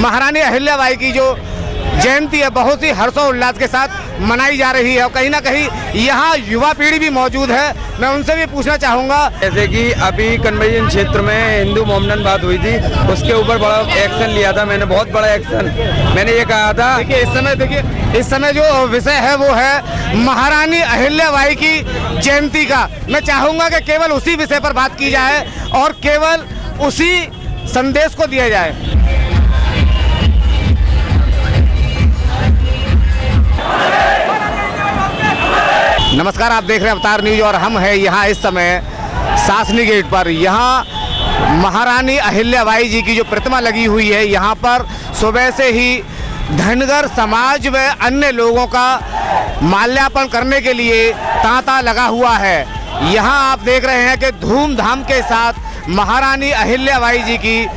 महारानी अहिल्याबाई की जो जयंती है बहुत ही हर्षोल्लास के साथ मनाई जा रही है और कहीं ना कहीं यहाँ युवा पीढ़ी भी मौजूद है। मैं उनसे भी पूछना चाहूँगा, जैसे कि अभी कन्वेंशन क्षेत्र में हिंदू मोमडन बात हुई थी, उसके ऊपर बड़ा एक्शन लिया था मैंने, बहुत बड़ा एक्शन। मैंने ये कहा था इस समय जो विषय है वो है महारानी अहिल्याबाई की जयंती का। मैं चाहूँगा कि केवल उसी विषय पर बात की जाए और केवल उसी संदेश को दिया जाए। नमस्कार, आप देख रहे हैं अवतार न्यूज और हम हैं यहाँ इस समय शासनी गेट पर। यहाँ महारानी अहिल्याबाई जी की जो प्रतिमा लगी हुई है, यहाँ पर सुबह से ही धनगर समाज व अन्य लोगों का माल्यार्पण करने के लिए तांता लगा हुआ है। यहाँ आप देख रहे हैं कि धूमधाम के साथ महारानी अहिल्याबाई जी की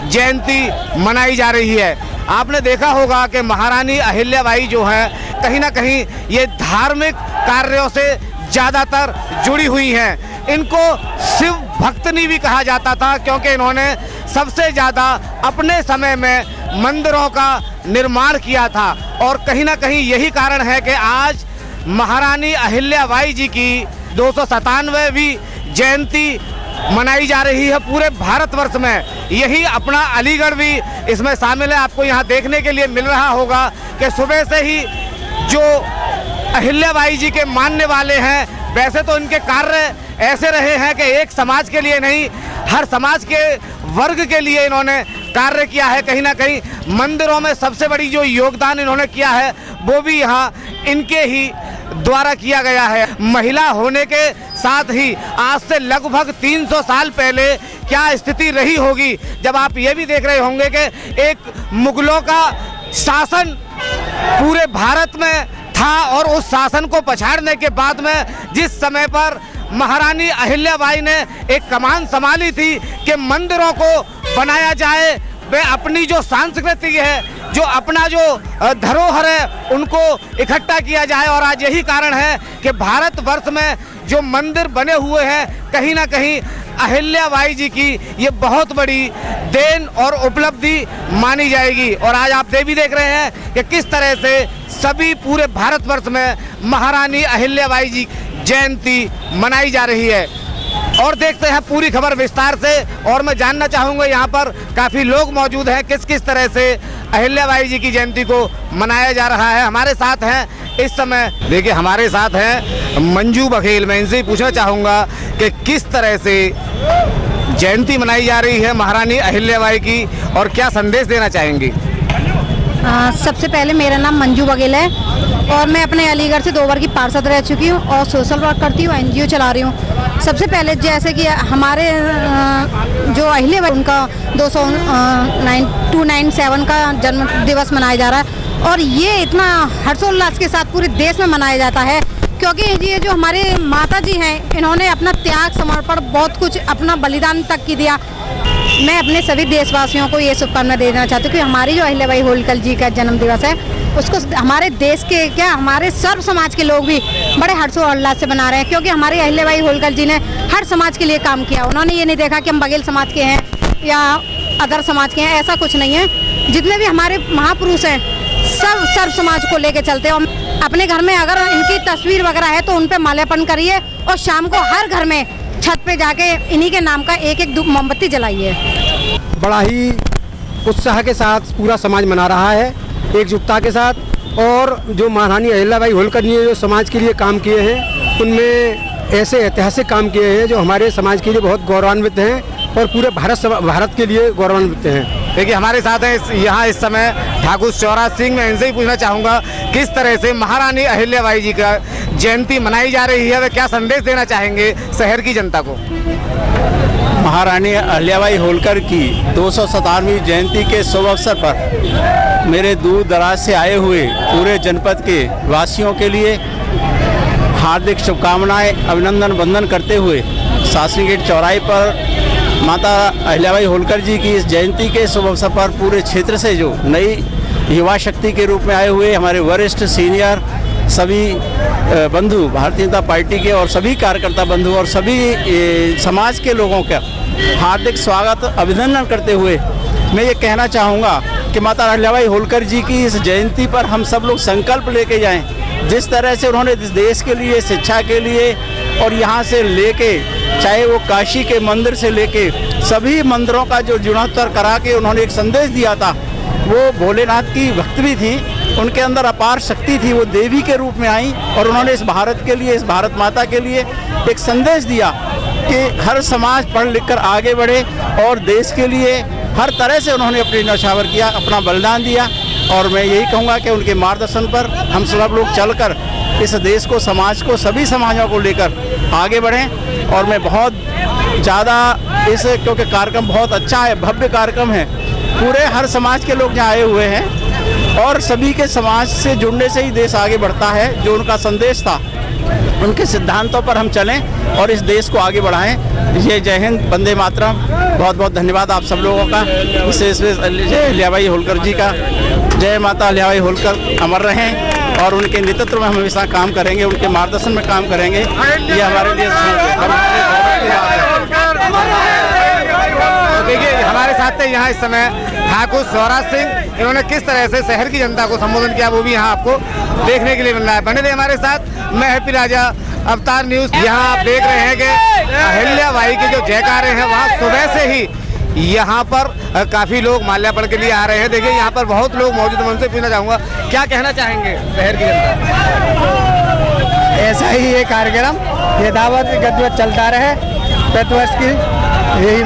जयंती मनाई जा रही है। आपने देखा होगा कि महारानी अहिल्याबाई जो है कहीं ना कहीं ये धार्मिक कार्यों से ज़्यादातर जुड़ी हुई हैं। इनको शिव भक्तनी भी कहा जाता था क्योंकि इन्होंने सबसे ज़्यादा अपने समय में मंदिरों का निर्माण किया था और कहीं ना कहीं यही कारण है कि आज महारानी अहिल्याबाई जी की 297वीं जयंती मनाई जा रही है पूरे भारतवर्ष में। यही अपना अलीगढ़ भी इसमें शामिल है। आपको यहाँ देखने के लिए मिल रहा होगा कि सुबह से ही जो अहिल्याबाई जी के मानने वाले हैं, वैसे तो इनके कार्य ऐसे रहे हैं कि एक समाज के लिए नहीं, हर समाज के वर्ग के लिए इन्होंने कार्य किया है। कहीं ना कहीं मंदिरों में सबसे बड़ी जो योगदान इन्होंने किया है वो भी यहाँ इनके ही द्वारा किया गया है। महिला होने के साथ ही आज से लगभग 300 साल पहले क्या स्थिति रही होगी, जब आप ये भी देख रहे होंगे कि एक मुगलों का शासन पूरे भारत में था और उस शासन को पछाड़ने के बाद में जिस समय पर महारानी अहिल्याबाई ने एक कमान संभाली थी कि मंदिरों को बनाया जाए, वे अपनी जो संस्कृति है, जो अपना जो धरोहर है, उनको इकट्ठा किया जाए। और आज यही कारण है कि भारतवर्ष में जो मंदिर बने हुए हैं, कहीं ना कहीं अहिल्याबाई जी की ये बहुत बड़ी देन और उपलब्धि मानी जाएगी। और आज आप भी देख रहे हैं कि किस तरह से सभी पूरे भारतवर्ष में महारानी अहिल्याबाई जी जयंती मनाई जा रही है। और देखते हैं पूरी खबर विस्तार से। और मैं जानना चाहूँगा यहाँ पर काफ़ी लोग मौजूद हैं, किस किस तरह से अहिल्याबाई जी की जयंती को मनाया जा रहा है। हमारे साथ हैं इस समय, देखिए हमारे साथ हैं मंजू बघेल। मैं इनसे पूछना चाहूँगा कि किस तरह से जयंती मनाई जा रही है महारानी अहिल्याबाई की और क्या संदेश देना चाहेंगी। सबसे पहले मेरा नाम मंजू बघेल है और मैं अपने अलीगढ़ से 2 बार की पार्षद रह चुकी हूँ और सोशल वर्क करती हूँ, NGO चला रही हूँ। सबसे पहले जैसे कि हमारे जो अहिल्याबाई उनका 297 का जन्म दिवस मनाया जा रहा है और ये इतना हर्षोल्लास के साथ पूरे देश में मनाया जाता है क्योंकि ये जो हमारे माता जी हैं, इन्होंने अपना त्याग समर्पण बहुत कुछ अपना बलिदान तक की दिया। मैं अपने सभी देशवासियों को ये शुभकामना देना चाहती हूँ कि हमारी जो अहिल्याबाई होलकर जी का जन्म दिवस है उसको हमारे देश के क्या हमारे सर्व समाज के लोग भी बड़े हर्षोल्लास से मना रहे हैं क्योंकि हमारी अहिल्याबाई होलकर जी ने हर समाज के लिए काम किया। उन्होंने ये नहीं देखा कि हम बघेल समाज के हैं या अदर समाज के हैं, ऐसा कुछ नहीं है। जितने भी हमारे महापुरुष हैं सब सर्व समाज को लेके चलते हैं। अपने घर में अगर इनकी तस्वीर वगैरह है तो उन पे माल्यार्पण करिए और शाम को हर घर में छत पे जाके इन्हीं के नाम का एक एक मोमबत्ती जलाइए। बड़ा ही उत्साह के साथ पूरा समाज मना रहा है, एकजुटता के साथ। और जो महारानी अहिल्याबाई होलकर जी ने जो समाज के लिए काम किए हैं, उनमें ऐसे ऐतिहासिक काम किए हैं जो हमारे समाज के लिए बहुत गौरवान्वित हैं और पूरे भारत के लिए गौरवान्वित हैं। देखिए हमारे साथ हैं यहाँ इस समय ठाकुर शिवराज सिंह। मैं इनसे ही पूछना चाहूँगा किस तरह से महारानी अहिल्याबाई जी का जयंती मनाई जा रही है, वे क्या संदेश देना चाहेंगे शहर की जनता को। महारानी अहिल्याबाई होलकर की 297वीं जयंती के शुभ अवसर पर मेरे दूर दराज से आए हुए पूरे जनपद के वासियों के लिए हार्दिक शुभकामनाएं, अभिनंदन वंदन करते हुए शासनी गेट चौराहे पर माता अहिल्याबाई होलकर जी की इस जयंती के शुभ अवसर पर पूरे क्षेत्र से जो नई युवा शक्ति के रूप में आए हुए हमारे वरिष्ठ सीनियर सभी बंधु, भारतीय जनता पार्टी के और सभी कार्यकर्ता बंधु और सभी समाज के लोगों का हार्दिक स्वागत अभिनंदन करते हुए मैं ये कहना चाहूँगा कि माता अहिल्याबाई होलकर जी की इस जयंती पर हम सब लोग संकल्प लेके जाएं। जिस तरह से उन्होंने इस देश के लिए, शिक्षा के लिए और यहाँ से लेके, चाहे वो काशी के मंदिर से लेके सभी मंदिरों का जो जीर्णोद्धार करा के उन्होंने एक संदेश दिया था, वो भोलेनाथ की भक्त भी थी, उनके अंदर अपार शक्ति थी, वो देवी के रूप में आई और उन्होंने इस भारत के लिए, इस भारत माता के लिए एक संदेश दिया कि हर समाज पढ़ लिख कर आगे बढ़े और देश के लिए हर तरह से उन्होंने अपनी न्यौछावर किया, अपना बलिदान दिया। और मैं यही कहूँगा कि उनके मार्गदर्शन पर हम सब लोग चलकर इस देश को, समाज को, सभी समाजों को लेकर आगे बढ़ें। और मैं बहुत ज़्यादा इस, क्योंकि कार्यक्रम बहुत अच्छा है, भव्य कार्यक्रम है, पूरे हर समाज के लोग यहाँ आए हुए हैं और सभी के समाज से जुड़ने से ही देश आगे बढ़ता है। जो उनका संदेश था, उनके सिद्धांतों पर हम चलें और इस देश को आगे बढ़ाएं। ये जय हिंद, वंदे मातरम। बहुत बहुत धन्यवाद आप सब लोगों का, विशेष जय अहिल्याबाई होलकर जी का। जय माता अहिल्याबाई होलकर अमर रहें और उनके नेतृत्व में हम हमेशा काम करेंगे, उनके मार्गदर्शन में काम करेंगे। ये हमारे लिए देखिए हमारे साथ थे यहाँ इस समय ठाकुर स्वराज सिंह, इन्होंने किस तरह से शहर की जनता को संबोधन किया वो भी यहाँ आपको देखने के लिए मिल रहा है। बने रहे हमारे साथ, मैं हैप्पी राजा, अवतार न्यूज। यहाँ आप देख रहे हैं कि अहिल्याबाई के जो जयकारे हैं वहाँ सुबह से ही यहाँ पर काफी लोग माल्यार्पण के लिए आ रहे हैं। देखिए यहाँ पर बहुत लोग मौजूद हैं, उनसे पूछना चाहूँगा क्या कहना चाहेंगे शहर की जनता। ऐसा ही ये कार्यक्रम यथावत गतिविधि चलता रहे प्रतिवर्ष की, यही